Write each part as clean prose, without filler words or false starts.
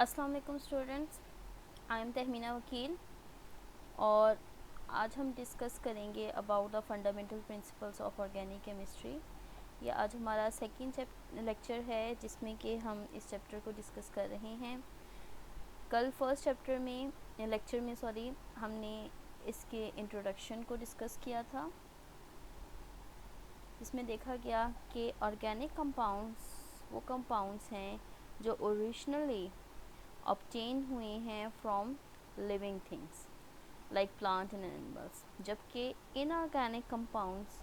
अस्सलाम वालेकुम students, I am Tahmina वकील और आज हम डिस्कस करेंगे about the fundamental principles of organic chemistry. ये आज हमारा सेकंड लेक्चर है जिसमें कि हम इस चैप्टर को डिस्कस कर रहे हैं। कल फर्स्ट चैप्टर में लेक्चर में हमने इसके इंट्रोडक्शन को डिस्कस किया था, जिसमें देखा गया कि ऑर्गेनिक कंपाउंड्स वो कंपाउंड्स हैं जो ओरिजिनली ऑब्टेन हुए हैं from living things like plant and animals, जबकि इनऑर्गेनिक कंपाउंड्स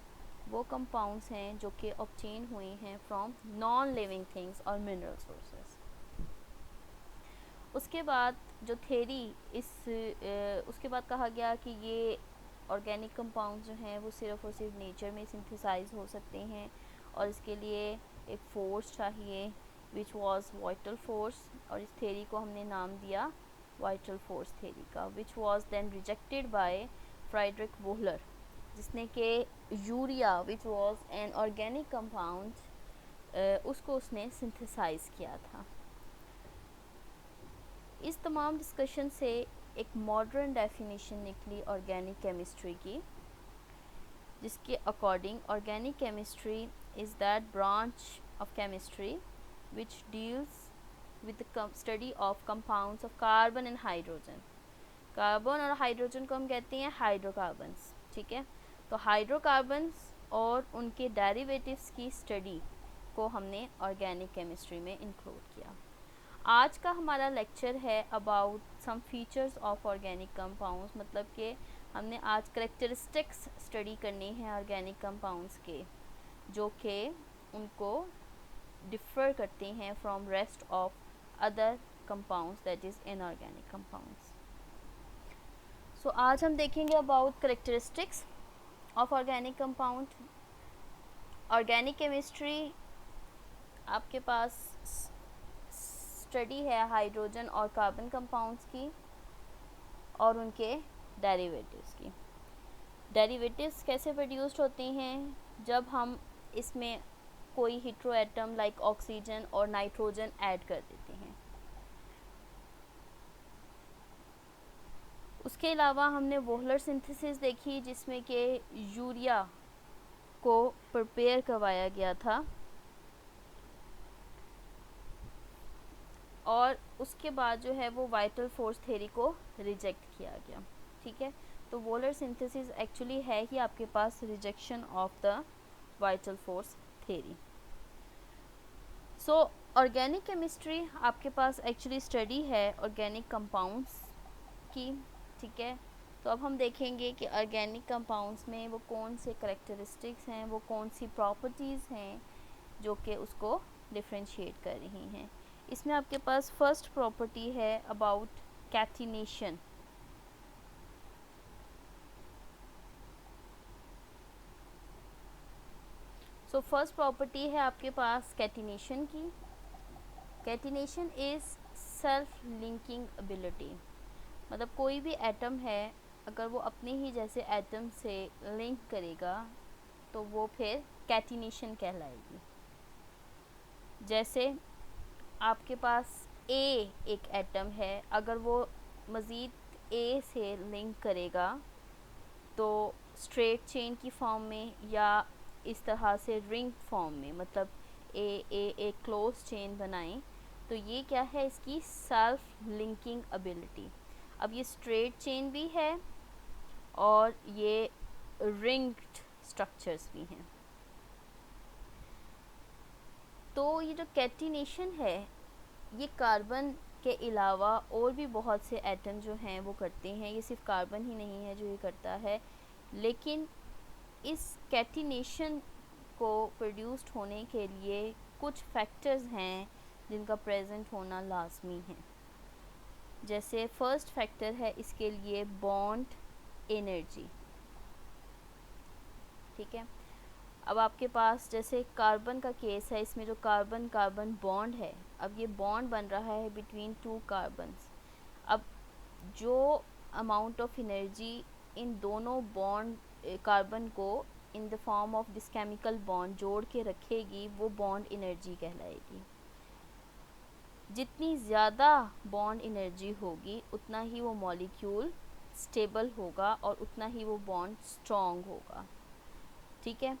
वो कंपाउंड्स हैं जो कि ऑब्टेन हुए हैं फ्रॉम नॉन लिविंग थिंग्स और मिनरल सोर्सेस। उसके बाद जो थेरी उसके बाद कहा गया कि ये ऑर्गेनिक कंपाउंड जो हैं वो सिर्फ़ और सिर्फ नेचर में सिंथेसाइज हो सकते हैं और इसके लिए एक फोर्स चाहिए विच वाज वाइटल फोर्स, और इस थेरी को हमने नाम दिया वाइटल फोर्स थेरी का, which was then rejected by Friedrich Wohler, जिसने कि urea which was an organic compound उसको उसने सिंथेसाइज किया था। इस तमाम डिस्कशन से एक मॉडर्न डेफिनेशन निकली ऑर्गेनिक केमिस्ट्री की, जिसके according organic chemistry is that branch of chemistry which deals with the study of compounds of carbon and hydrogen. Carbon और हाइड्रोजन को हम कहते हैं हाइड्रोकार्बन्स, ठीक है। तो हाइड्रोकार्बन्स और उनके डेरिवेटिव्स की स्टडी को हमने ऑर्गेनिक केमिस्ट्री में इंक्लूड किया। आज का हमारा लेक्चर है about some features of organic compounds, मतलब कि हमने आज करेक्टरिस्टिक्स स्टडी करनी है ऑर्गेनिक कंपाउंड्स के, जो कि उनको डिफ़र करते हैं from rest of other compounds that is inorganic compounds. So आज हम देखेंगे about characteristics of organic compound. Organic chemistry आपके पास स्टडी है हाइड्रोजन और कार्बन कंपाउंड्स की और उनके डेरिवेटिव्स की। डेरिवेटिव्स कैसे प्रोड्यूस्ड होते हैं? जब हम इसमें कोई हेटेरो एटम लाइक ऑक्सीजन और नाइट्रोजन ऐड कर देते हैं। उसके अलावा हमने वोहलर सिंथेसिस देखी, जिसमें कि यूरिया को प्रिपेयर करवाया गया था और उसके बाद जो है वो वाइटल फोर्स थ्योरी को रिजेक्ट किया गया, ठीक है। तो वोलर सिंथेसिस एक्चुअली है ही आपके पास rejection of the vital force theory. So organic chemistry आपके पास एक्चुअली स्टडी है ऑर्गेनिक कंपाउंड्स की, ठीक है। तो अब हम देखेंगे कि ऑर्गेनिक कंपाउंड्स में वो कौन से करेक्टरिस्टिक्स हैं, वो कौन सी प्रॉपर्टीज़ हैं जो कि उसको डिफ्रेंशिएट कर रही हैं। इसमें आपके पास फर्स्ट प्रॉपर्टी है about catenation. So first property है आपके पास कैटिनेशन की। Catenation is self linking ability, मतलब कोई भी एटम है अगर वो अपने ही जैसे एटम से लिंक करेगा तो वो फिर कैटिनेशन कहलाएगी। जैसे आपके पास ए एक एटम है, अगर वो मज़ीद ए से लिंक करेगा तो स्ट्रेट चेन की फॉर्म में या इस तरह से रिंग फॉर्म में, मतलब एक क्लोज चेन बनाएं, तो ये क्या है, इसकी सेल्फ लिंकिंग एबिलिटी। अब ये स्ट्रेट चेन भी है और ये रिंग्ड स्ट्रक्चर्स भी हैं। तो ये जो कैटिनेशन है ये कार्बन के अलावा और भी बहुत से एटम जो हैं वो करते हैं, ये सिर्फ कार्बन ही नहीं है जो ये करता है, लेकिन इस कैटिनेशन को प्रोड्यूस्ड होने के लिए कुछ फैक्टर्स हैं जिनका प्रेजेंट होना लाजमी है। जैसे फर्स्ट फैक्टर है इसके लिए बॉन्ड एनर्जी, ठीक है। अब आपके पास जैसे कार्बन का केस है, इसमें जो कार्बन कार्बन बॉन्ड है, अब ये बॉन्ड बन रहा है बिटवीन टू कार्बन्स। अब जो अमाउंट ऑफ एनर्जी इन दोनों बॉन्ड कार्बन को in the form of this chemical bond जोड़ के रखेगी वो बॉन्ड एनर्जी कहलाएगी। जितनी ज़्यादा बॉन्ड एनर्जी होगी उतना ही वो मॉलिक्यूल स्टेबल होगा और उतना ही वो बॉन्ड स्ट्रॉन्ग होगा, ठीक है।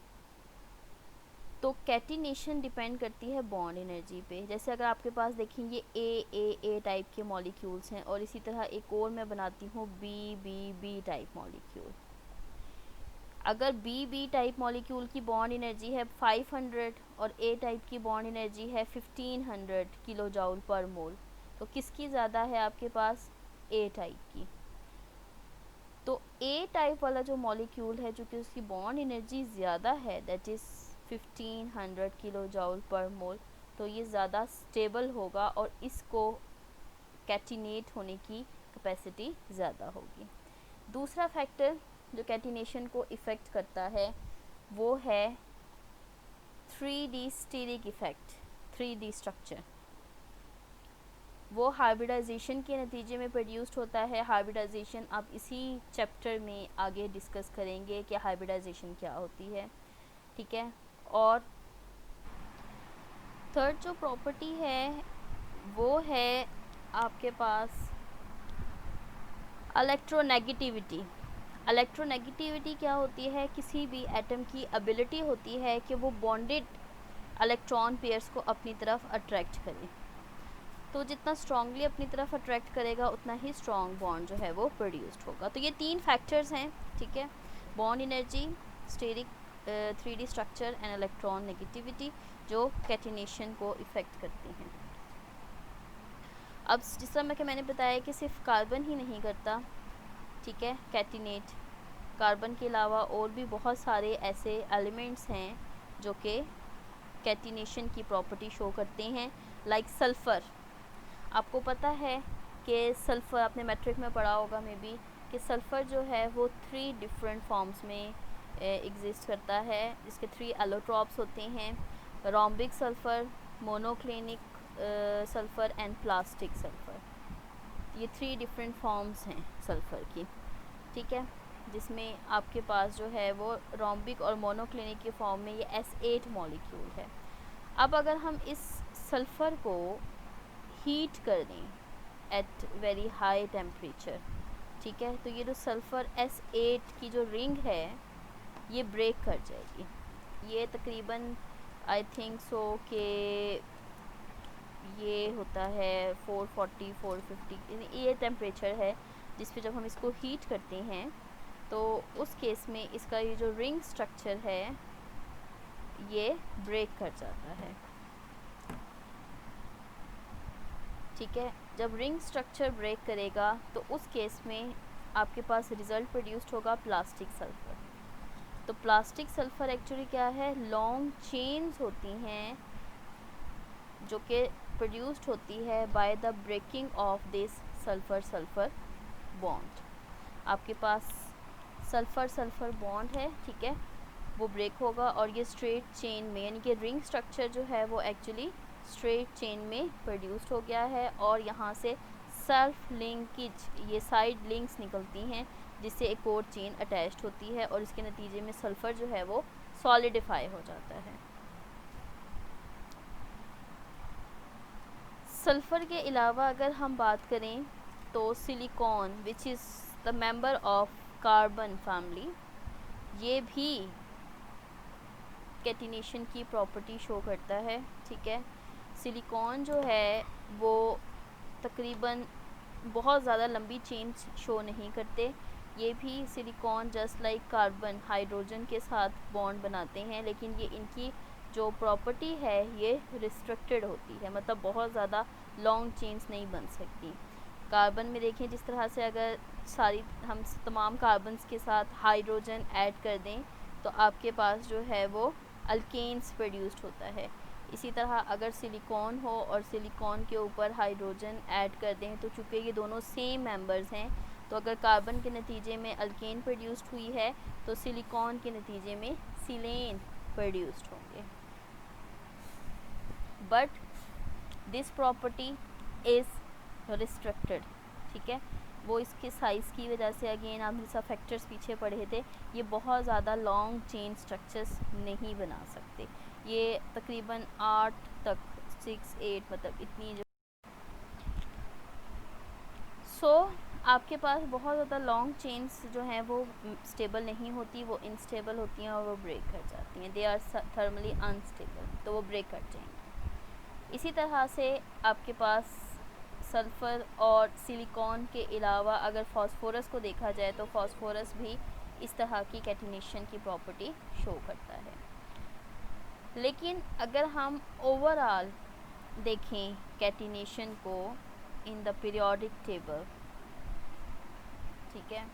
तो कैटिनेशन डिपेंड करती है बॉन्ड एनर्जी पे। जैसे अगर आपके पास देखें ये ए टाइप के मॉलिक्यूल्स हैं और इसी तरह एक और मैं बनाती हूँ बी टाइप मॉलिक्यूल। अगर बी टाइप मॉलिक्यूल की बॉन्ड एनर्जी है 500 और ए टाइप की बॉन्ड एनर्जी है 1500 किलो जूल पर मोल, तो किसकी ज़्यादा है आपके पास? ए टाइप की। तो ए टाइप वाला जो मॉलिक्यूल है जो कि उसकी बॉन्ड एनर्जी ज़्यादा है, दैट इज़ 1500 किलो जूल पर मोल, तो ये ज़्यादा स्टेबल होगा और इसको कैटिनेट होने की कैपेसिटी ज़्यादा होगी। दूसरा फैक्टर जो कैटिनेशन को इफ़ेक्ट करता है वो है 3D steric effect, 3D structure. वो हाइब्रिडाइजेशन के नतीजे में प्रोड्यूस्ड होता है। हाइब्रिडाइजेशन आप इसी चैप्टर में आगे डिस्कस करेंगे कि हाइब्रिडाइजेशन क्या होती है, ठीक है। और थर्ड जो प्रॉपर्टी है वो है आपके पास इलेक्ट्रोनेगेटिविटी। इलेक्ट्रोनेगेटिविटी क्या होती है? किसी भी एटम की एबिलिटी होती है कि वो बॉन्डेड इलेक्ट्रॉन पेयर्स को अपनी तरफ अट्रैक्ट करे। तो जितना स्ट्रांगली अपनी तरफ अट्रैक्ट करेगा उतना ही स्ट्रॉन्ग बॉन्ड जो है वो प्रोड्यूस्ड होगा। तो ये 3 फैक्टर्स हैं, ठीक है। Bond energy, steric 3D structure and electron negativity जो कैटिनेशन को इफ़ेक्ट करती हैं। अब जिस तरह कि मैंने बताया कि सिर्फ कार्बन ही नहीं करता, ठीक है, कैटिनेट। कार्बन के अलावा और भी बहुत सारे ऐसे एलिमेंट्स हैं जो कि कैटिनेशन की प्रॉपर्टी शो करते हैं, लाइक सल्फ़र। आपको पता है कि सल्फ़र आपने मैट्रिक में पढ़ा होगा मे बी कि सल्फ़र जो है वो 3 डिफरेंट फॉर्म्स में एग्जिस्ट करता है, जिसके 3 एलोट्रॉप्स होते हैं, rhombic sulphur, monoclinic sulphur and plastic sulphur. ये 3 डिफरेंट फॉर्म्स हैं सल्फ़र की, ठीक है, जिसमें आपके पास जो है वो रोम्बिक और मोनोक्लिनिक के फॉर्म में ये S8 मॉलिक्यूल है। अब अगर हम इस सल्फ़र को हीट कर दें एट वेरी हाई टेम्परेचर, ठीक है, तो ये जो सल्फ़र S8 की जो रिंग है ये ब्रेक कर जाएगी। ये तकरीबन आई थिंक सो के ये होता है 440 450, ये टेम्परेचर है जिस पे जब हम इसको हीट करते हैं तो उस केस में इसका ये जो रिंग स्ट्रक्चर है ये ब्रेक कर जाता है, ठीक है। जब रिंग स्ट्रक्चर ब्रेक करेगा तो उस केस में आपके पास रिज़ल्ट प्रोड्यूस्ड होगा प्लास्टिक सल्फ़र। तो प्लास्टिक सल्फ़र एक्चुअली क्या है? लॉन्ग चेन्स होती हैं जो कि प्रोड्यूस्ड होती है by the breaking of this sulphur sulphur bond. आपके पास सल्फ़र सल्फ़र बॉन्ड है, ठीक है, वो ब्रेक होगा और ये स्ट्रेट चेन में, यानी कि रिंग स्ट्रक्चर जो है वो एक्चुअली स्ट्रेट चेन में प्रोड्यूस्ड हो गया है और यहाँ से सेल्फ लिंकेज, ये साइड लिंक्स निकलती हैं जिससे एक और चेन अटैच्ड होती है और इसके नतीजे में सल्फ़र जो है वो सॉलिडिफाई हो जाता है। सल्फ़र के अलावा अगर हम बात करें तो silicon which is the member of carbon family, ये भी कैटिनेशन की प्रॉपर्टी शो करता है, ठीक है। सिलिकॉन जो है वो तकरीबन बहुत ज़्यादा लंबी चेन शो नहीं करते। ये भी silicon just like carbon hydrogen के साथ बॉन्ड बनाते हैं, लेकिन ये इनकी जो प्रॉपर्टी है ये रिस्ट्रिक्टेड होती है, मतलब बहुत ज़्यादा लॉन्ग चेन्स नहीं बन सकती। कार्बन में देखें जिस तरह से अगर हम तमाम कार्बन्स के साथ हाइड्रोजन ऐड कर दें तो आपके पास जो है वो अल्केन्स प्रोड्यूस्ड होता है। इसी तरह अगर सिलिकॉन हो और सिलिकॉन के ऊपर हाइड्रोजन ऐड कर दें तो चूँकि ये दोनों सेम मेंबर्स हैं तो अगर कार्बन के नतीजे में अल्केन प्रोड्यूस्ड हुई है तो सिलिकॉन के नतीजे में सिलेन प्रोड्यूस्ड होंगे। But this property is restricted, ठीक है, वो इसके साइज़ की वजह से, अगेन आप जैसा फैक्टर्स पीछे पढ़े थे, ये बहुत ज़्यादा लॉन्ग चेन स्ट्रक्चर्स नहीं बना सकते। ये तकरीबन 8 तक 6 8 मतलब इतनी जो सो आपके पास बहुत ज़्यादा लॉन्ग चेन्स जो हैं वो स्टेबल नहीं होती, वो इनस्टेबल होती हैं और वो ब्रेक कर जाती हैं। दे आर थर्मली अनस्टेबल, तो वो ब्रेक कर जाएंगी। इसी तरह से आपके पास सल्फ़र और सिलिकॉन के अलावा अगर फास्फोरस को देखा जाए तो फास्फोरस भी इस तरह की कैटिनेशन की प्रॉपर्टी शो करता है। लेकिन अगर हम ओवरऑल देखें कैटिनेशन को इन द पीरियोडिक टेबल, ठीक है,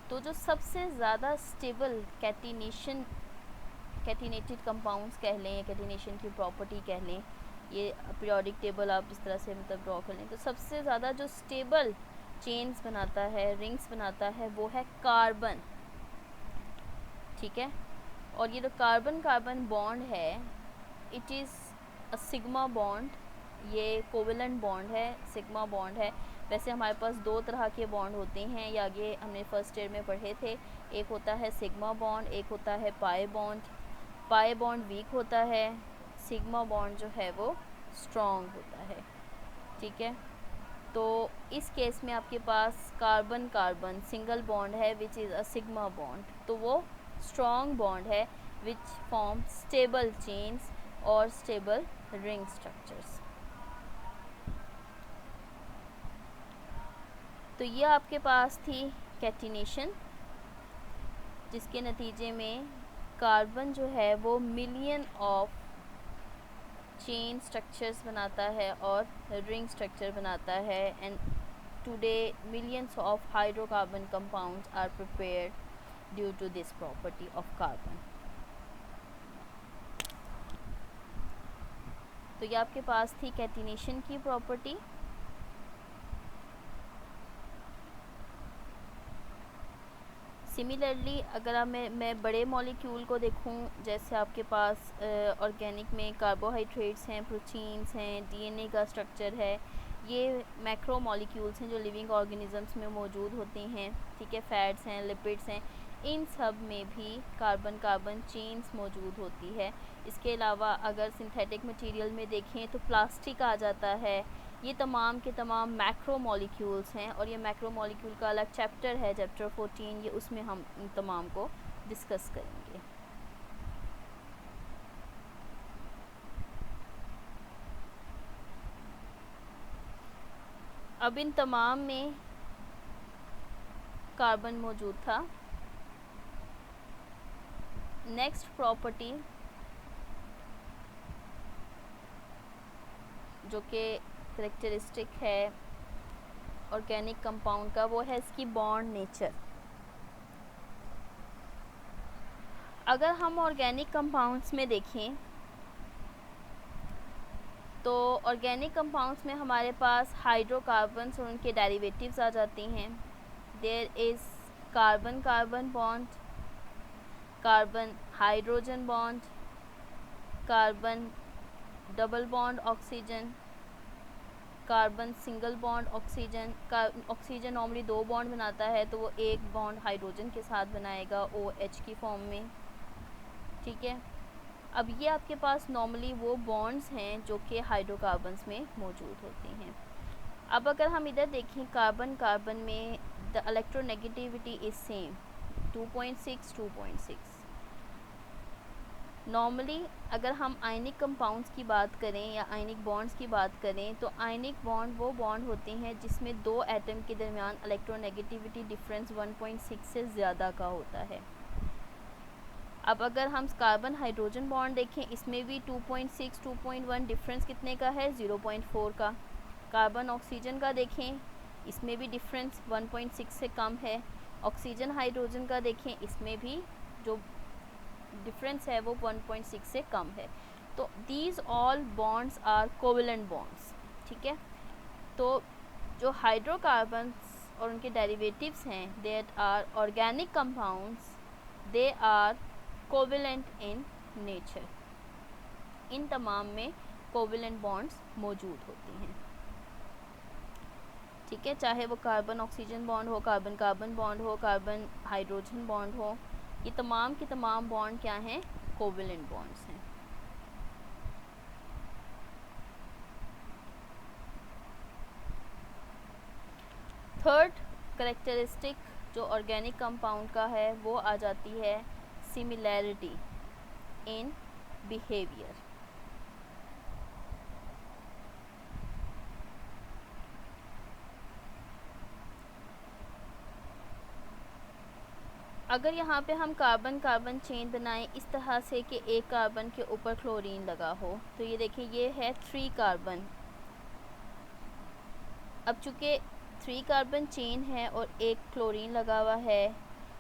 तो जो सबसे ज़्यादा स्टेबल कैटिनेटेड कंपाउंड्स कह लें या कैटिनेशन की प्रॉपर्टी कह लें, ये पीरियोडिक टेबल आप इस तरह से मतलब ड्रॉ कर लें, तो सबसे ज़्यादा जो स्टेबल चेन्स बनाता है, रिंग्स बनाता है, वो है कार्बन, ठीक है। और ये जो कार्बन कार्बन बॉन्ड है, it is a sigma bond, ये कोवेलेंट बॉन्ड है, सिग्मा बॉन्ड है। वैसे हमारे पास दो तरह के बॉन्ड होते हैं, ये आगे हमने फर्स्ट ईयर में पढ़े थे। एक होता है सिग्मा बॉन्ड, एक होता है pi bond. Pi bond weak होता है, सिग्मा बॉन्ड जो है वो स्ट्रॉन्ग होता है, ठीक है। तो इस केस में आपके पास कार्बन कार्बन सिंगल बॉन्ड है which is a sigma bond, तो वो स्ट्रॉन्ग बॉन्ड है विच फॉर्म स्टेबल चेन्स और स्टेबल रिंग स्ट्रक्चर्स। तो ये आपके पास थी कैटिनेशन, जिसके नतीजे में कार्बन जो है वो मिलियन ऑफ चेन स्ट्रक्चर्स बनाता है और रिंग स्ट्रक्चर बनाता है। And today millions of hydrocarbon compounds are prepared due to this property of carbon. तो ये आपके पास थी कैटिनेशन की प्रॉपर्टी। सिमिलरली अगर मैं बड़े मॉलिक्यूल को देखूं, जैसे आपके पास ऑर्गेनिक में कार्बोहाइड्रेट्स हैं, प्रोटीन्स हैं, डीएनए का स्ट्रक्चर है, ये मैक्रो मॉलिक्यूल्स हैं जो लिविंग ऑर्गेनिजम्स में मौजूद होते हैं, ठीक है। फैट्स हैं, लिपिड्स हैं, इन सब में भी कार्बन कार्बन चेन्स मौजूद होती है। इसके अलावा अगर सिंथेटिक मटेरियल में देखें तो प्लास्टिक आ जाता है। ये तमाम के तमाम मैक्रो मॉलिक्यूल्स हैं और ये मैक्रो मॉलिक्यूल का अलग चैप्टर है, चैप्टर 14, ये उसमें हम इन तमाम को डिस्कस करेंगे। अब इन तमाम में कार्बन मौजूद था। नेक्स्ट प्रॉपर्टी जो कि करेक्टरिस्टिक है ऑर्गेनिक कंपाउंड का, वो है इसकी बॉन्ड नेचर। अगर हम ऑर्गेनिक कंपाउंड्स में देखें तो ऑर्गेनिक कंपाउंड्स में हमारे पास हाइड्रोकार्बन्स और उनके डेरिवेटिव्स आ जाते हैं। There is carbon carbon bond, carbon hydrogen bond, carbon double bond oxygen, carbon single bond oxygen. Oxygen normally दो बॉन्ड बनाता है, तो वो एक बॉन्ड हाइड्रोजन के साथ बनाएगा OH की फॉर्म में, ठीक है। अब ये आपके पास नॉर्मली वो बॉन्ड्स हैं जो कि हाइड्रोकार्बन्स में मौजूद होते हैं। अब अगर हम इधर देखें कार्बन कार्बन में the electronegativity is same 2.6 2.6। Normally अगर हम आयनिक कंपाउंड्स की बात करें या आयनिक बॉन्ड्स की बात करें तो आयनिक बॉन्ड वो बॉन्ड होते हैं जिसमें दो एटम के दरमियान इलेक्ट्रोनेगेटिविटी डिफरेंस 1.6 से ज़्यादा का होता है। अब अगर हम कार्बन हाइड्रोजन बॉन्ड देखें, इसमें भी 2.6 2.1 डिफरेंस कितने का है, 0.4 का। कार्बन ऑक्सीजन का देखें, इसमें भी डिफरेंस 1.6 से कम है। ऑक्सीजन हाइड्रोजन का देखें, इसमें भी जो डिफरेंस है वो 1.6 से कम है। तो these all bonds are covalent bonds, ठीक है। तो जो हाइड्रोकार्बन्स और उनके डेरिवेटिव्स हैं, that are organic compounds, they are covalent in nature. इन तमाम में कोवेलेंट बॉन्ड्स मौजूद होती हैं, ठीक है। चाहे वो कार्बन ऑक्सीजन बॉन्ड हो, कार्बन कार्बन बॉन्ड हो, कार्बन हाइड्रोजन बॉन्ड हो, ये तमाम के तमाम बॉन्ड क्या हैं, कोवेलेंट बॉन्ड्स हैं। थर्ड करेक्टरिस्टिक जो ऑर्गेनिक कंपाउंड का है वो आ जाती है सिमिलैरिटी इन बिहेवियर। अगर यहाँ पे हम कार्बन कार्बन चेन बनाएं इस तरह से कि एक कार्बन के ऊपर क्लोरीन लगा हो, तो ये देखिए ये है 3 कार्बन। अब चूँकि 3 कार्बन चेन है और एक क्लोरीन लगा हुआ है,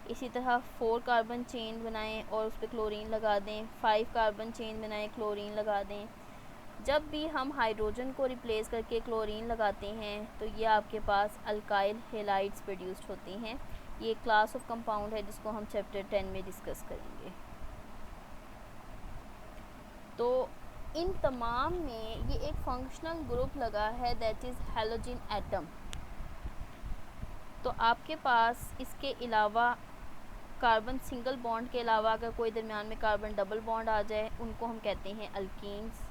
इसी तरह 4 कार्बन चेन बनाएं और उस पर क्लोरीन लगा दें, 5 कार्बन चेन बनाएं, क्लोरीन लगा दें। जब भी हम हाइड्रोजन को रिप्लेस करके क्लोरीन लगाते हैं तो ये आपके पास अल्काइल हेलाइड्स प्रोड्यूस्ड होती हैं। ये क्लास ऑफ कंपाउंड है जिसको हम चैप्टर 10 में डिस्कस करेंगे। तो इन तमाम में ये एक फंक्शनल ग्रुप लगा है दैट इज़ हैलोजन एटम। तो आपके पास इसके अलावा कार्बन सिंगल बॉन्ड के अलावा अगर कोई दरमियान में कार्बन डबल बॉन्ड आ जाए उनको हम कहते हैं अल्कीन्स।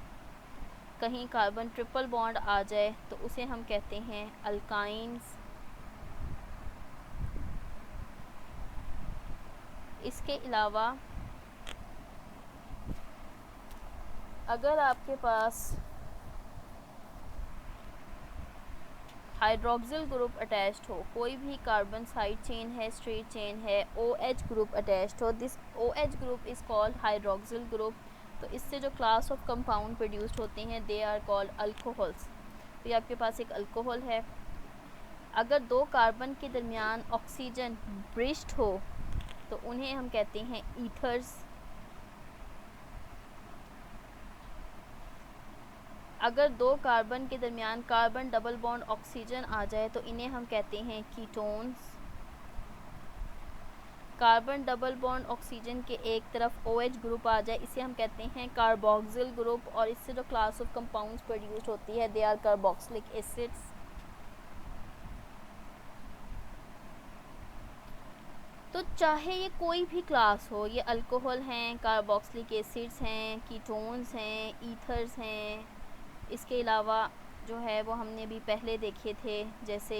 कहीं कार्बन ट्रिपल बॉन्ड आ जाए तो उसे हम कहते हैं अल्काइंस। इसके अलावा अगर आपके पास हाइड्रोक्सिल ग्रुप अटैच्ड हो, कोई भी कार्बन साइड चेन है, स्ट्रेट चेन है, OH ग्रुप अटैच्ड हो, this OH group is called hydroxyl group. तो इससे जो क्लास ऑफ कंपाउंड प्रोड्यूस्ड होते हैं दे आर कॉल्ड अल्कोहल्स। तो ये आपके पास एक अल्कोहल है। अगर 2 कार्बन के दरमियान ऑक्सीजन ब्रिज्ड हो तो उन्हें हम कहते हैं ईथर्स। अगर 2 कार्बन के दरमियान कार्बन डबल बॉन्ड ऑक्सीजन आ जाए तो इन्हें हम कहते हैं ketones. Carbon double bond oxygen के एक तरफ OH ग्रुप आ जाए इसे हम कहते हैं कार्बोक्सिल ग्रुप, और इससे जो क्लास ऑफ कंपाउंड्स प्रोड्यूस होती है दे आर कार्बोक्सिलिक एसिड्स। तो चाहे ये कोई भी क्लास हो, ये अल्कोहल हैं, कार्बोक्सिलिक एसिड्स हैं, कीटोन्स हैं, ईथर्स हैं, इसके अलावा जो है वो हमने भी पहले देखे थे जैसे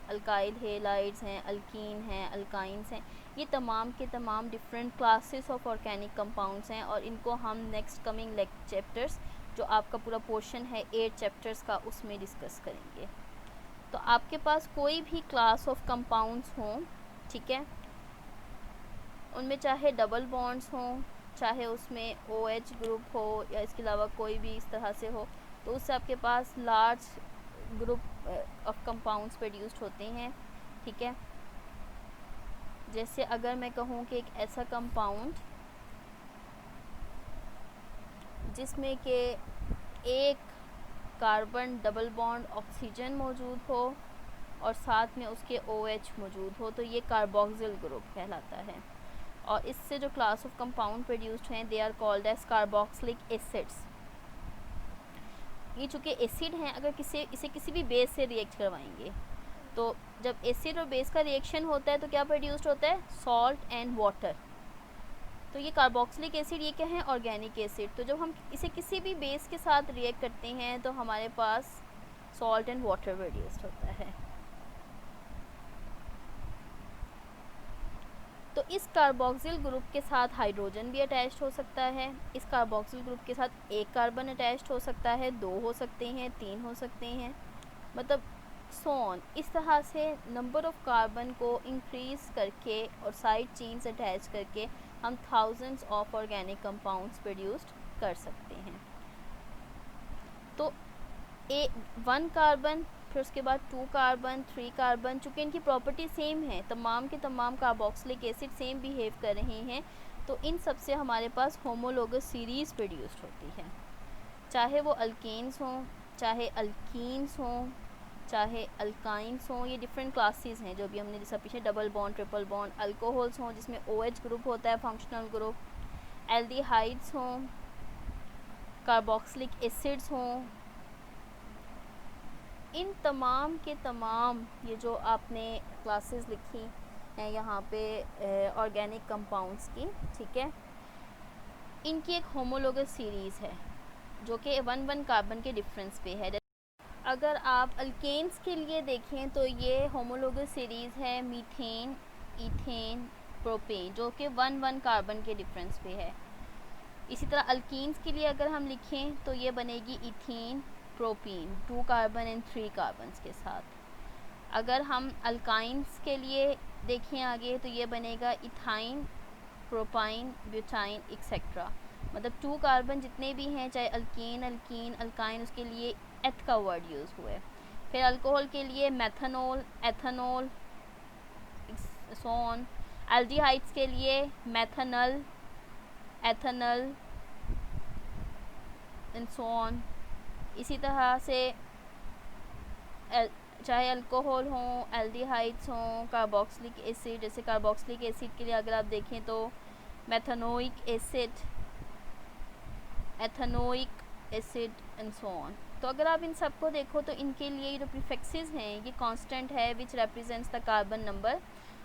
अल्काइल हेलाइड्स हैं, अल्कीन हैं, अल्काइंस हैं, ये तमाम के तमाम different classes of organic compounds हैं और इनको हम नेक्स्ट कमिंग चैप्टर्स जो आपका पूरा पोर्शन है 8 चैप्टर्स का उसमें डिस्कस करेंगे। तो आपके पास कोई भी क्लास ऑफ कंपाउंड्स हों, ठीक है, उनमें चाहे डबल बॉन्ड्स हों, चाहे उसमें OH ग्रुप हो या इसके अलावा कोई भी इस तरह से हो, तो उससे आपके पास large group of compounds produced होते हैं, ठीक है। जैसे अगर मैं कहूँ कि एक ऐसा कंपाउंड जिसमें कि एक कार्बन डबल बॉन्ड ऑक्सीजन मौजूद हो और साथ में उसके OH मौजूद हो, तो ये कार्बोक्सिल ग्रुप कहलाता है। और इससे जो क्लास ऑफ कंपाउंड प्रोड्यूस्ड हैं they are called as carboxylic acids. ये चूँकि एसिड हैं, अगर इसे किसी भी बेस से रिएक्ट करवाएंगे तो जब एसिड और बेस का रिएक्शन होता है तो क्या प्रोड्यूस्ड होता है, सॉल्ट एंड वाटर। तो ये कार्बोक्सिलिक एसिड ये क्या है, ऑर्गेनिक एसिड। तो जब हम इसे किसी भी बेस के साथ रिएक्ट करते हैं तो हमारे पास सॉल्ट एंड वाटर प्रोड्यूस्ड होता है। तो इस कार्बोक्सिल ग्रुप के साथ हाइड्रोजन भी अटैच्ड हो सकता है। इस कार्बोक्सिल ग्रुप के साथ एक कार्बन अटैच्ड हो सकता है, 2 हो सकते हैं, 3 हो सकते हैं, मतलब सोन। इस तरह से नंबर ऑफ़ कार्बन को इंक्रीज़ करके और साइड चेन्स अटैच करके हम thousands of organic compounds produced कर सकते हैं। तो 1 कार्बन, फिर उसके बाद 2 कार्बन, 3 कार्बन, चूँकि इनकी प्रॉपर्टी सेम है, तमाम के तमाम कार्बोक्सिलिक एसिड सेम बिहेव कर रहे हैं, तो इन सब से हमारे पास होमोलोगस सीरीज़ प्रोड्यूस्ड होती है। चाहे वो अल्केन्स हों, चाहे अल्कीन्स हों, चाहे अल्काइंस हों, ये डिफरेंट क्लासेस हैं जो भी हमने जैसा पीछे double bond, triple bond, alcohols हों जिसमें OH ग्रुप होता है फंक्शनल ग्रुप, एल्डिहाइड्स हों, कार्बोक्सिलिक एसिड्स हों, इन तमाम के तमाम ये जो आपने क्लासेस लिखी हैं यहाँ पे ऑर्गेनिक कंपाउंड्स की, ठीक है, इनकी एक होमोलोगस सीरीज़ है जो कि 1 कार्बन के डिफरेंस पे है। अगर आप अल्केन्स के लिए देखें तो ये होमोलोगस सीरीज़ है मीथेन, इथेन, प्रोपेन, जो कि 1 कार्बन के डिफरेंस पे है। इसी तरह अल्कीन्स के लिए अगर हम लिखें तो ये बनेगी ethane, propene, 2 carbon and 3 carbons के साथ। अगर हम अल्काइंस के लिए देखें आगे तो ये बनेगा इथाइन, प्रोपाइन, ब्यूटाइन एक्सेट्रा, मतलब 2 कार्बन जितने भी हैं, चाहे अल्कीन, अल्कीन, अल्काइन, उसके लिए एथ का वर्ड यूज़ हुआ है। फिर अल्कोहल के लिए methanol, ethanol, so on. Aldehydes के लिए मेथनल, एथनल एंड सो ऑन। इसी तरह से चाहे अल्कोहल हो, एल्डिहाइड्स हों, कार्बोक्सिलिक एसिड, जैसे कार्बोक्सिलिक एसिड के लिए अगर आप देखें तो methanoic acid, ethanoic acid and so on. तो अगर आप इन सबको देखो तो इनके लिए जो प्रीफिक्सेस हैं ये कांस्टेंट है which represents the carbon number,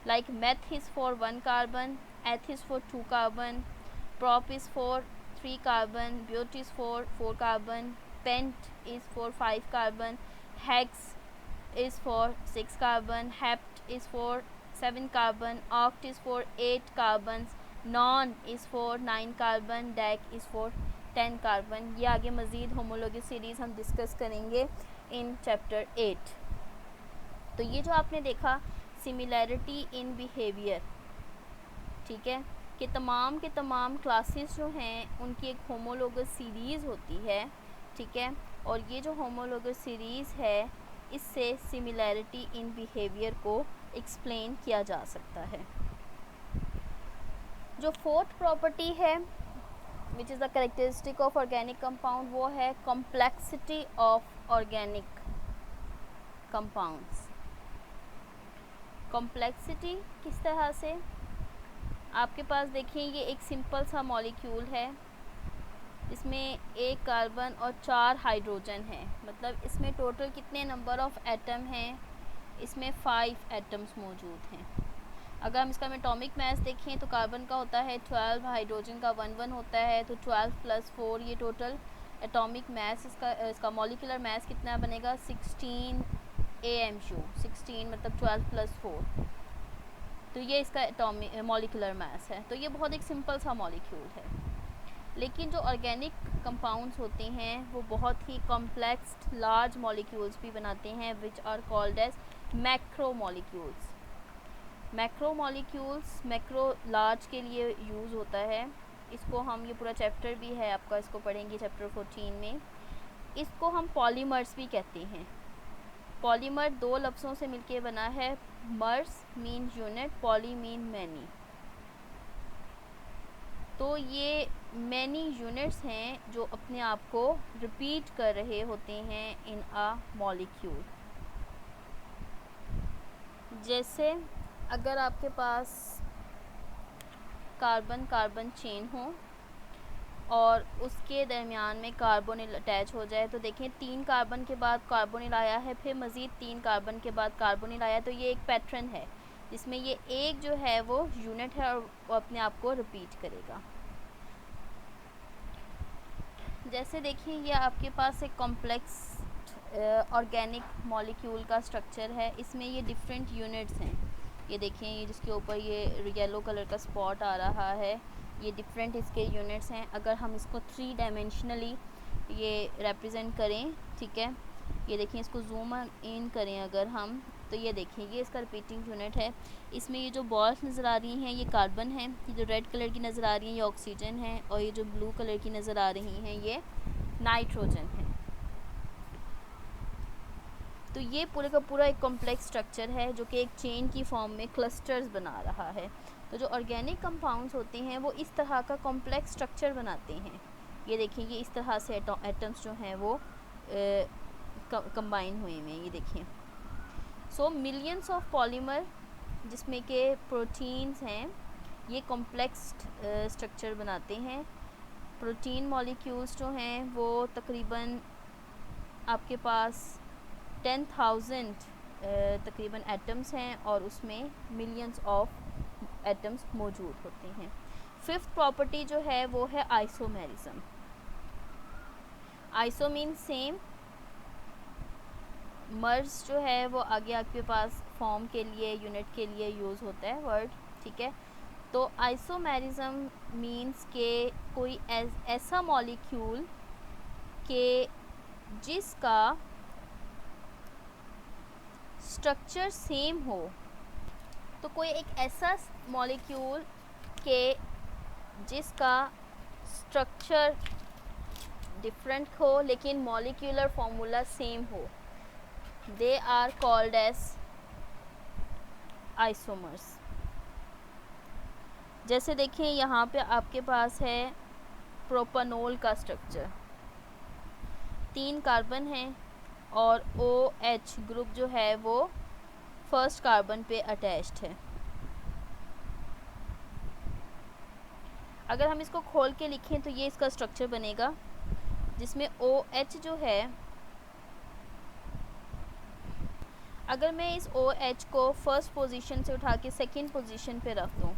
like meth is for 1 carbon, eth is for 2 carbon, prop is for 3 carbon, but is for 4 carbon, pent is for 5 carbon, hex is for 6 carbon, hept is for 7 carbon, oct is for 8 carbons, non is for 9 carbon, dec is for 10 carbon। ये आगे मज़ीद homologous series हम discuss करेंगे in chapter 8। तो ये जो आपने देखा सिमिलैरिटी इन बिहेवियर, ठीक है, कि तमाम के तमाम क्लासेस जो हैं उनकी एक होमोलोगस सीरीज़ होती है, ठीक है, और ये जो होमोलोगस सीरीज़ है इससे सिमिलैरिटी इन बिहेवियर को एक्सप्लेन किया जा सकता है। जो फोर्थ प्रॉपर्टी है which is the characteristic of organic compound, वो है complexity of organic compounds. Complexity किस तरह से, आपके पास देखिए ये एक सिंपल सा मॉलिक्यूल है, इसमें 1 कार्बन और 4 हाइड्रोजन है, मतलब इसमें टोटल कितने नंबर ऑफ़ एटम हैं, इसमें 5 एटम्स मौजूद हैं। अगर हम इसका एटॉमिक मास देखें तो कार्बन का होता है 12, हाइड्रोजन का 1 होता है, तो 12 + 4 ये टोटल एटॉमिक मास इसका मॉलिक्यूलर मास कितना बनेगा 16 AMU, 16 मतलब 12 + 4, तो ये इसका एटॉमिक मॉलिक्यूलर मास है। तो ये बहुत एक सिंपल सा मॉलिक्यूल है, लेकिन जो ऑर्गेनिक कंपाउंड्स होते हैं वो बहुत ही कॉम्प्लेक्स लार्ज मॉलिक्यूल्स भी बनाते हैं which are called as macro molecules. Macro molecules macro large के लिए यूज़ होता है, इसको हम, ये पूरा चैप्टर भी है आपका, इसको पढ़ेंगे चैप्टर 14 में। इसको हम पॉलीमर्स भी कहते हैं। पॉलीमर 2 लफ्ज़ों से मिलके बना है, mers mean unit, poly mean many, तो ये मैनी यूनिट्स हैं जो अपने आप को रिपीट कर रहे होते हैं इन अ मॉलिक्यूल। जैसे अगर आपके पास कार्बन कार्बन चेन हो और उसके दरमियान में कार्बोनिल अटैच हो जाए, तो देखें 3 कार्बन के बाद कार्बोनिल आया है, फिर मज़ीद 3 कार्बन के बाद कार्बोनिल आया, तो ये एक पैटर्न है जिसमें ये एक जो है वो यूनिट है और वो अपने आप को रिपीट करेगा। जैसे देखिए ये आपके पास एक कॉम्प्लेक्स ऑर्गेनिक मॉलिक्यूल का स्ट्रक्चर है, इसमें ये डिफरेंट यूनिट्स हैं। ये देखें, ये जिसके ऊपर ये येलो कलर का स्पॉट आ रहा है, ये डिफरेंट इसके यूनिट्स हैं। अगर हम इसको 3 डायमेंशनली ये रिप्रेजेंट करें, ठीक है, ये देखें, इसको जूम इन करें अगर हम, तो ये देखें ये इसका रिपीटिंग यूनिट है। इसमें ये जो बॉल्स नज़र आ रही हैं ये कार्बन है, ये जो रेड कलर की नज़र आ रही हैं ये ऑक्सीजन है, और ये जो ब्लू कलर की नज़र आ रही हैं ये नाइट्रोजन है। तो ये पूरे का पूरा एक कॉम्प्लेक्स स्ट्रक्चर है जो कि एक चेन की फॉर्म में क्लस्टर्स बना रहा है। तो जो ऑर्गेनिक कंपाउंड्स होते हैं वो इस तरह का कॉम्प्लेक्स स्ट्रक्चर बनाते हैं। ये देखिए ये इस तरह से एटम्स जो हैं वो कंबाइन हुए हैं, ये देखिए। सो मिलियंस ऑफ पॉलीमर जिसमें के प्रोटीन्स हैं ये कॉम्प्लेक्स स्ट्रक्चर बनाते हैं। प्रोटीन मॉलिक्यूल्स जो हैं वो तकरीबन आपके पास 10,000 तकरीबन एटम्स हैं और उसमें मिलियंस ऑफ एटम्स मौजूद होते हैं। 5th प्रॉपर्टी जो है वो है आइसोमेरिज्म। आइसो मीन सेम, मर्ज जो है वो आगे आपके पास फॉर्म के लिए, यूनिट के लिए यूज़ होता है वर्ड, ठीक है। तो आइसोमेरिज्म मीन्स के कोई ऐसा मॉलिक्यूल के जिसका स्ट्रक्चर सेम हो, तो कोई एक ऐसा मॉलिक्यूल के जिसका स्ट्रक्चर डिफरेंट हो लेकिन मॉलिक्यूलर फॉर्मूला सेम हो, they are called as isomers. जैसे देखें यहाँ पे आपके पास है प्रोपानोल का स्ट्रक्चर, 3 कार्बन हैं और OH ग्रुप जो है वो फर्स्ट कार्बन पे अटैच्ड है। अगर हम इसको खोल के लिखें तो ये इसका स्ट्रक्चर बनेगा, जिसमें OH जो है, अगर मैं इस OH को फर्स्ट पोजीशन से उठा के सेकेंड पोजीशन पे रख दूँ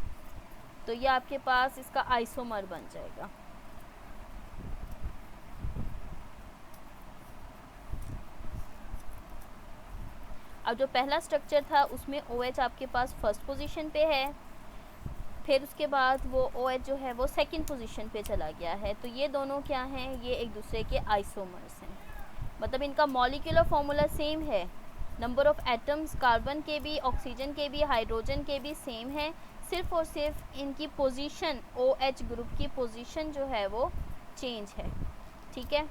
तो ये आपके पास इसका आइसोमर बन जाएगा। अब जो पहला स्ट्रक्चर था उसमें OH आपके पास फर्स्ट पोजीशन पे है, फिर उसके बाद वो OH जो है वो सेकंड पोजीशन पे चला गया है, तो ये दोनों क्या हैं, ये एक दूसरे के आइसोमर्स हैं। मतलब इनका मॉलिक्यूलर फॉर्मूला सेम है, नंबर ऑफ एटम्स कार्बन के भी, ऑक्सीजन के भी, हाइड्रोजन के भी सेम है, सिर्फ और सिर्फ इनकी पोजीशन, OH ग्रुप की पोजीशन जो है वो चेंज है, ठीक है।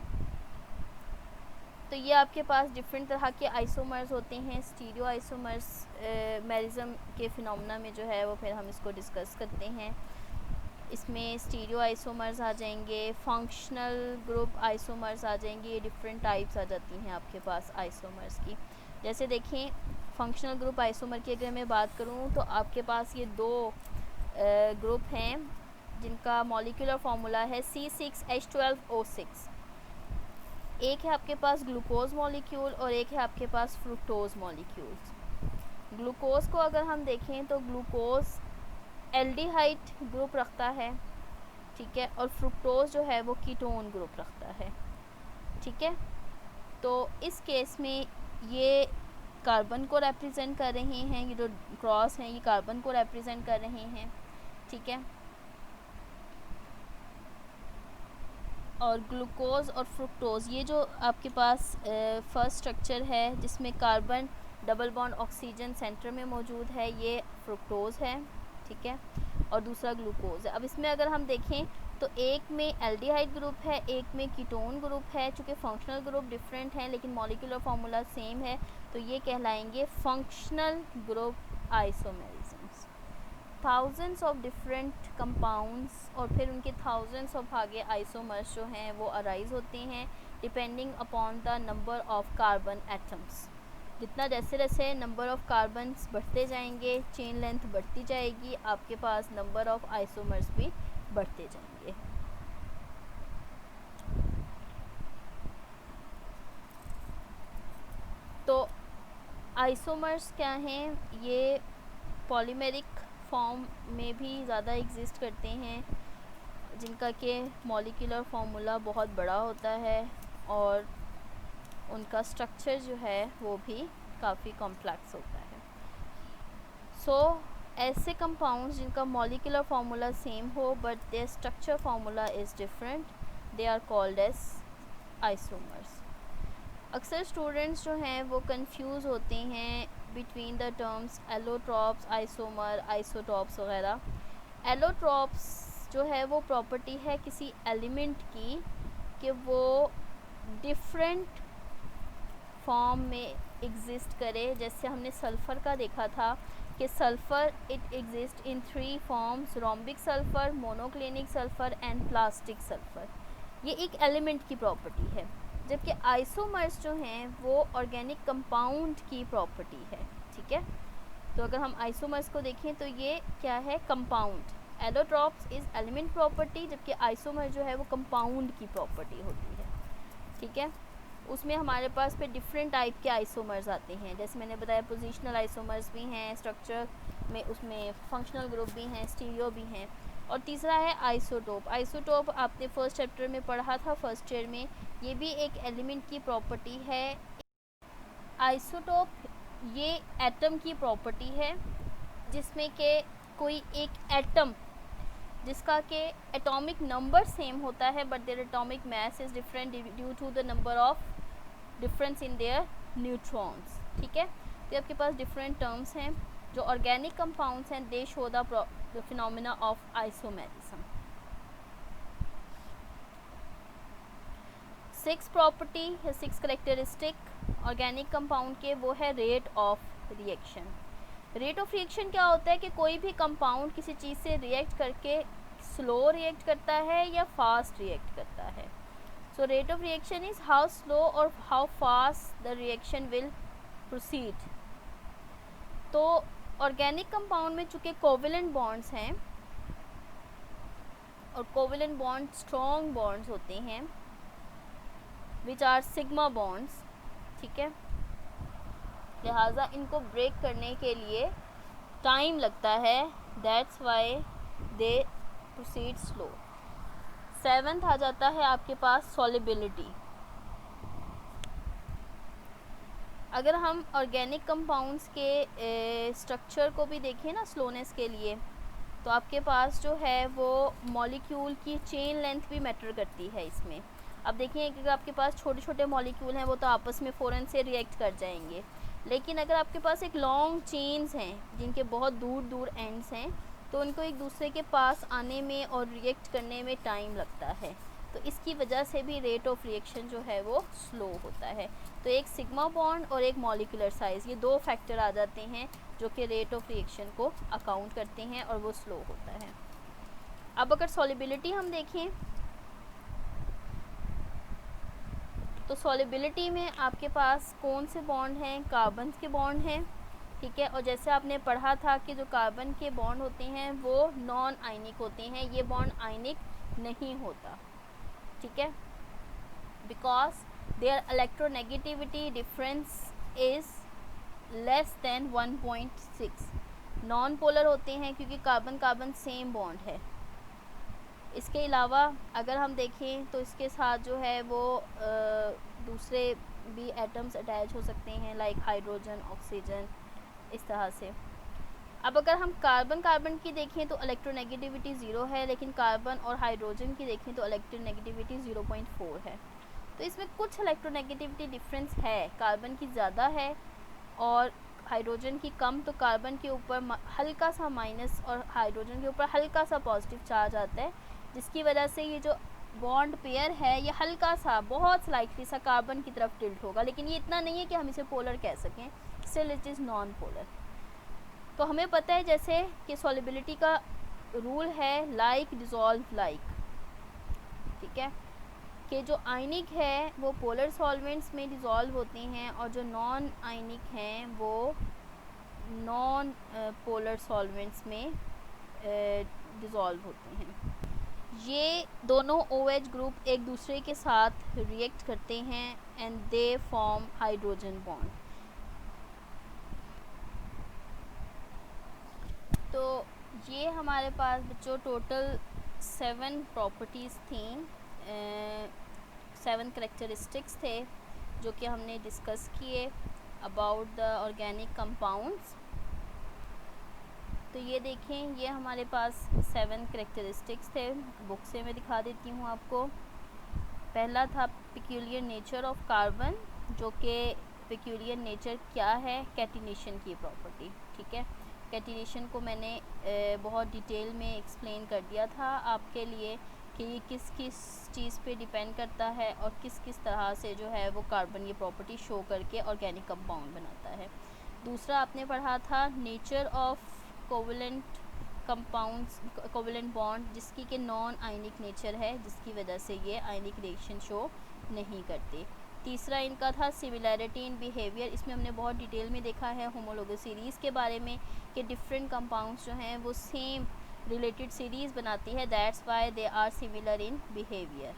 तो ये आपके पास डिफरेंट तरह के आइसोमर्स होते हैं। स्टीरियो आइसोमर्स मेरिज्म के फिनोमेना में जो है वो फिर हम इसको डिस्कस करते हैं। इसमें स्टीरियो आइसोमर्स आ जाएंगे, फंक्शनल ग्रुप आइसोमर्स आ जाएंगे, ये डिफरेंट टाइप्स आ जाती हैं आपके पास आइसोमर्स की। जैसे देखें फंक्शनल ग्रुप आइसोमर की अगर मैं बात करूं तो आपके पास ये 2 ग्रुप हैं जिनका मॉलिक्यूलर फार्मूला है C6H12O6। एक है आपके पास ग्लूकोज मॉलिक्यूल और एक है आपके पास फ्रुक्टोज मॉलिक्यूल्स। ग्लूकोज को अगर हम देखें तो ग्लूकोज एल्डिहाइड ग्रुप रखता है, ठीक है, और फ्रुक्टोज जो है वो कीटोन ग्रुप रखता है, ठीक है। तो इस केस में ये कार्बन को रिप्रेजेंट कर रहे हैं, ये जो क्रॉस हैं ये कार्बन को रिप्रेजेंट कर रहे हैं, ठीक है। और ग्लूकोज और फ्रुक्टोज, ये जो आपके पास फर्स्ट स्ट्रक्चर है जिसमें carbon double bond oxygen centre में मौजूद है, ये फ्रुक्टोज है, ठीक है, और दूसरा ग्लूकोज है। अब इसमें अगर हम देखें तो एक में एल्डिहाइड ग्रुप है, एक में कीटोन ग्रुप है। चूँकि फंक्शनल ग्रुप डिफरेंट हैं लेकिन मॉलिक्यूलर फार्मूला सेम है, तो ये कहलाएंगे functional group isomerisms. Thousands of different compounds और फिर उनके थाउजेंड्स ऑफ आगे आइसोमर्स जो हैं वो अराइज होते हैं depending upon the number of carbon atoms. जितना जैसे जैसे नंबर ऑफ कार्बन्स बढ़ते जाएंगे, चेन लेंथ बढ़ती जाएगी, आपके पास नंबर ऑफ आइसोमर्स भी बढ़ते जाएंगे। तो आइसोमर्स क्या हैं, ये पॉलीमेरिक फॉर्म में भी ज़्यादा एग्जिस्ट करते हैं, जिनका कि मॉलिक्यूलर फार्मूला बहुत बड़ा होता है और उनका स्ट्रक्चर जो है वो भी काफ़ी कॉम्प्लेक्स होता है। सो ऐसे कंपाउंड्स जिनका मॉलिक्यूलर फार्मूला सेम हो but their structure formula is different, they are called as isomers. अक्सर स्टूडेंट्स जो हैं वो कंफ्यूज होते हैं between the terms allotropes, isomer, isotopes वगैरह। एलोट्रॉप्स जो है वो प्रॉपर्टी है किसी एलिमेंट की कि वो डिफरेंट फॉर्म में एग्जिस्ट करे। जैसे हमने सल्फ़र का देखा था कि sulphur it exist in 3 forms, rhombic sulphur, monoclinic sulphur and plastic sulphur. ये एक एलिमेंट की प्रॉपर्टी है, जबकि आइसोमर्स जो हैं वो ऑर्गेनिक कंपाउंड की प्रॉपर्टी है, ठीक है। तो अगर हम आइसोमर्स को देखें तो ये क्या है, compound. Allotropes is element property, जबकि आइसोमर जो है वो कंपाउंड की प्रॉपर्टी होती है, ठीक है। उसमें हमारे पास फिर डिफरेंट टाइप के आइसोमर्स आते हैं, जैसे मैंने बताया पोजिशनल आइसोमर्स भी हैं, स्ट्रक्चर में उसमें फंक्शनल ग्रुप भी हैं, स्टीरियो भी हैं, और तीसरा है आइसोटोप। आइसोटोप आपने फर्स्ट चैप्टर में पढ़ा था, फर्स्ट ईयर में। ये भी एक एलिमेंट की प्रॉपर्टी है। आइसोटोप ये एटम की प्रॉपर्टी है जिसमें के कोई एक एटम जिसका के एटॉमिक नंबर सेम होता है but their atomic mass is different due to the number of difference in their neutrons. ठीक है, तो आपके पास डिफरेंट टर्म्स हैं। जो ऑर्गेनिक कंपाउंड्स हैं दे show the phenomena of isomerism. 6 property या 6 करेक्टरिस्टिक ऑर्गेनिक कंपाउंड के वो है rate of reaction. Rate of reaction क्या होता है कि कोई भी कंपाउंड किसी चीज़ से रिएक्ट करके स्लो रिएक्ट करता है या फास्ट रिएक्ट करता है। So rate of reaction is how slow और how fast the reaction will proceed. तो ऑर्गेनिक कंपाउंड में चूँकि कोवेलेंट बॉन्ड्स हैं और कोवेलेंट बॉन्ड स्ट्रॉन्ग बॉन्ड्स होते हैं विच आर सिग्मा बॉन्ड्स, ठीक है, लिहाजा इनको ब्रेक करने के लिए टाइम लगता है, that's why they proceed slow. 7th आ जाता है आपके पास सॉलिबिलिटी। अगर हम ऑर्गेनिक कंपाउंड्स के स्ट्रक्चर को भी देखें ना स्लोनेस के लिए, तो आपके पास जो है वो मॉलिक्यूल की चेन लेंथ भी मैटर करती है इसमें। अब देखिए कि अगर आपके पास छोटे छोटे मॉलिक्यूल हैं वो तो आपस में फ़ौरन से रिएक्ट कर जाएंगे, लेकिन अगर आपके पास एक लॉन्ग चेन्स हैं जिनके बहुत दूर दूर एंड्स हैं तो उनको एक दूसरे के पास आने में और रिएक्ट करने में टाइम लगता है, तो इसकी वजह से भी रेट ऑफ रिएक्शन जो है वो स्लो होता है। तो एक सिग्मा बॉन्ड और एक मॉलिक्यूलर साइज़, ये 2 फैक्टर आ जाते हैं जो कि रेट ऑफ रिएक्शन को अकाउंट करते हैं और वो स्लो होता है। अब अगर सॉलिबिलिटी हम देखें तो सॉलिबिलिटी में आपके पास कौन से बॉन्ड हैं, कार्बन के बॉन्ड हैं, ठीक है, और जैसे आपने पढ़ा था कि जो कार्बन के बॉन्ड होते हैं वो नॉन आयनिक होते हैं, ये बॉन्ड आयनिक नहीं होता, ठीक है, because their electronegativity difference is less than 1.6। Non polar होते हैं क्योंकि कार्बन कार्बन सेम बॉन्ड है। इसके अलावा अगर हम देखें तो इसके साथ जो है वो दूसरे भी एटम्स अटैच हो सकते हैं लाइक हाइड्रोजन, ऑक्सीजन, इस तरह से। अब अगर हम कार्बन कार्बन की देखें तो इलेक्ट्रोनेगेटिविटी 0 है, लेकिन कार्बन और हाइड्रोजन की देखें तो इलेक्ट्रोनेगेटिविटी 0.4 है। तो इसमें कुछ इलेक्ट्रोनेगेटिविटी डिफरेंस है, कार्बन की ज़्यादा है और हाइड्रोजन की कम। तो कार्बन के ऊपर हल्का सा माइनस और हाइड्रोजन के ऊपर हल्का सा पॉजिटिव चार्ज आता है, जिसकी वजह से ये जो बॉन्ड पेयर है ये हल्का सा, बहुत स्लाइटली सा कार्बन की तरफ टिल्ट होगा, लेकिन ये इतना नहीं है कि हम इसे पोलर कह सकें, still it is non polar. तो हमें पता है जैसे कि सॉलिबिलिटी का रूल है लाइक डिज़ोल्व लाइक, ठीक है, कि जो आयनिक है वो पोलर सॉल्वेंट्स में डिज़ोल्व होते हैं और जो नॉन आयनिक हैं वो नॉन पोलर सॉल्वेंट्स में डिज़ोल्व होते हैं। ये दोनों OH ग्रुप एक दूसरे के साथ रिएक्ट करते हैं and they form hydrogen bond. तो ये हमारे पास बच्चों टोटल 7 प्रॉपर्टीज़ थी, 7 करेक्टरिस्टिक्स थे जो कि हमने डिस्कस किए अबाउट द ऑर्गेनिक कंपाउंड्स। तो ये देखें, ये हमारे पास 7 करेक्टरिस्टिक्स थे, बुक से मैं दिखा देती हूँ आपको। पहला था पेक्यूलियर नेचर ऑफ कार्बन, जो कि पेक्यूलियर नेचर क्या है, कैटिनेशन की प्रॉपर्टी, ठीक है। कैटिनेशन को मैंने बहुत डिटेल में एक्सप्लेन कर दिया था आपके लिए कि ये किस किस चीज़ पे डिपेंड करता है और किस किस तरह से जो है वो कार्बन ये प्रॉपर्टी शो करके ऑर्गेनिक कंपाउंड बनाता है। दूसरा आपने पढ़ा था nature of covalent compounds, covalent bond, जिसकी कि नॉन आयनिक नेचर है, जिसकी वजह से ये आयनिक रिएक्शन शो नहीं करते। तीसरा इनका था सिमिलैरिटी इन बिहेवियर, इसमें हमने बहुत डिटेल में देखा है होमोलोगस सीरीज़ के बारे में कि डिफरेंट कंपाउंड्स जो हैं वो सेम रिलेटेड सीरीज़ बनाती है, that's why they are similar in behaviour.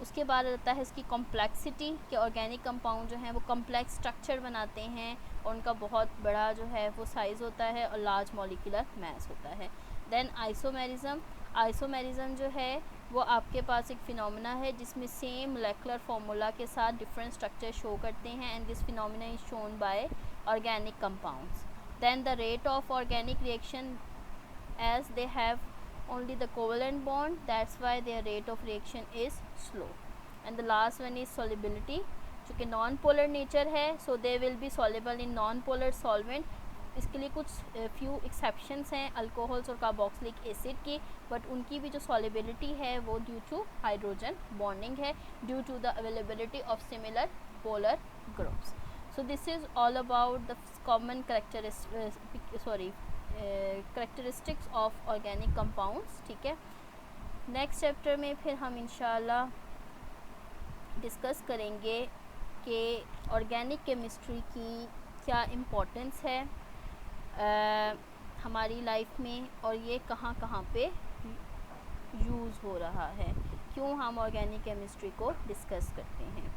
उसके बाद आता है इसकी कॉम्प्लेक्सिटी, कि ऑर्गेनिक कंपाउंड जो हैं वो कॉम्प्लेक्स स्ट्रक्चर बनाते हैं और उनका बहुत बड़ा जो है वो साइज़ होता है और लार्ज मॉलिक्यूलर मास होता है। देन आइसोमेरिज्म, आइसोमेरिज्म जो है वो आपके पास एक फिनोमेना है जिसमें सेम मोलेकुलर फार्मूला के साथ डिफरेंट स्ट्रक्चर शो करते हैं, and this phenomena is shown by organic compounds. Then the rate of organic reaction, as they have only the covalent bond, that's why their rate of reaction is slow. And the last one is solubility, चूँकि non polar nature है, so they will be soluble in non polar solvent. इसके लिए कुछ few exceptions हैं alcohols और carboxylic acid की, but उनकी भी जो सॉलिबिलिटी है वो ड्यू टू हाइड्रोजन बॉन्डिंग है, due to the availability of similar polar groups. So this is all about the common characteristics of organic compounds. ठीक है, नेक्स्ट चैप्टर में फिर हम इंशाल्लाह डिस्कस करेंगे कि ऑर्गेनिक केमिस्ट्री की क्या इम्पोर्टेंस है हमारी लाइफ में, और ये कहाँ कहाँ पे यूज़ हो रहा है, क्यों हम ऑर्गेनिक केमिस्ट्री को डिस्कस करते हैं.